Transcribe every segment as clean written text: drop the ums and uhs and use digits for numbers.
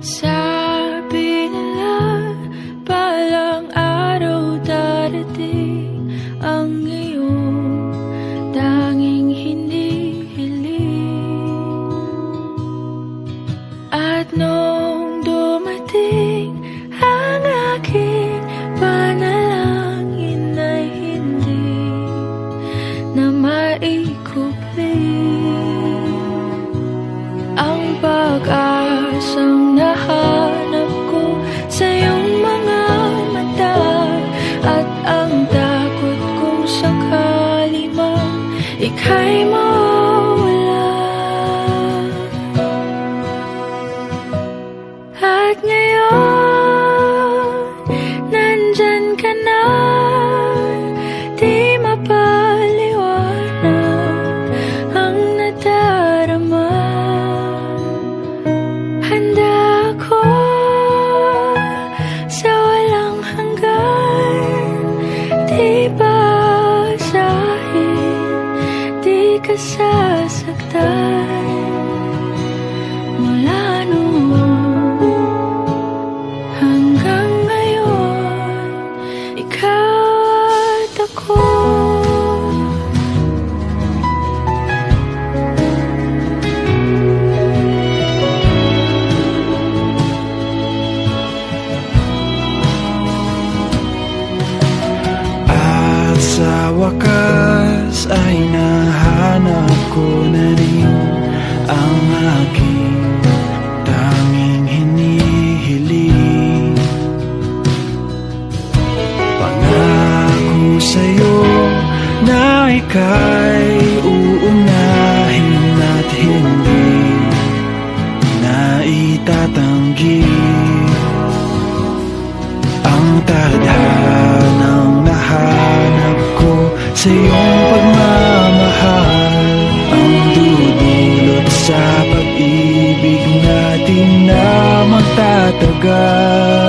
Sabi nila, balang araw darating ang iyong tanging hinihiling. At nung dumating ang aking panalangin ay hindi na maikupli. Ang pag-asang nahanap ko sa iyong mga mata, at ang takot kong sakali mang ika'y mawala. At ngayon, nandyan ka na, di mapaliwanag ang nadarama. Handa ako sa walang hanggan, di basahin, di ka sasaktan. Mula noon hanggang ngayon, ikaw at ako. Sa wakas ay nahanap ko na rin ang aking tanging hinihiling. Pangako sa'yo na ika'y uunahin at hindi na itatanggi. Ang tadhanang nahanap ko sa iyong pagmamahal, ang dudulot sa pag-ibig natin na magtatagal.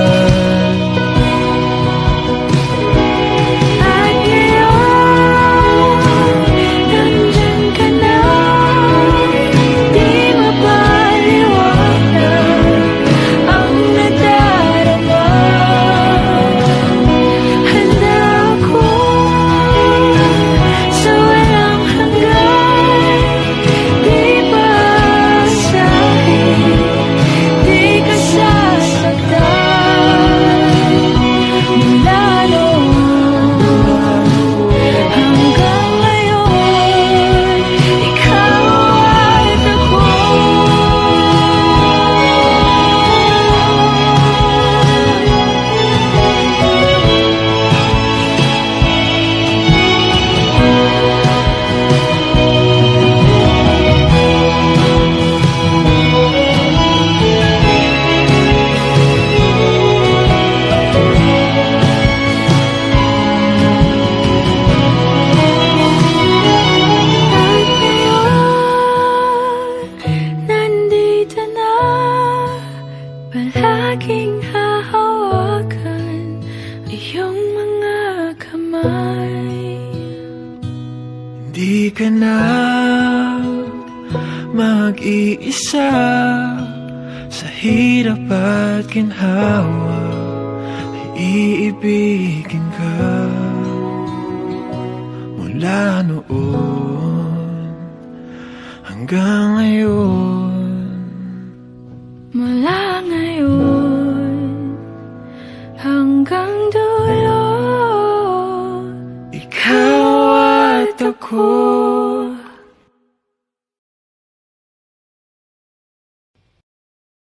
Palaging hahawakan iyong mga kamay. Hindi ka na mag-iisa sa hirap at ginhawa, ay iibigin ka. Mula noon hanggang ngayon, mula ngayon hanggang dulo, ikaw at ako.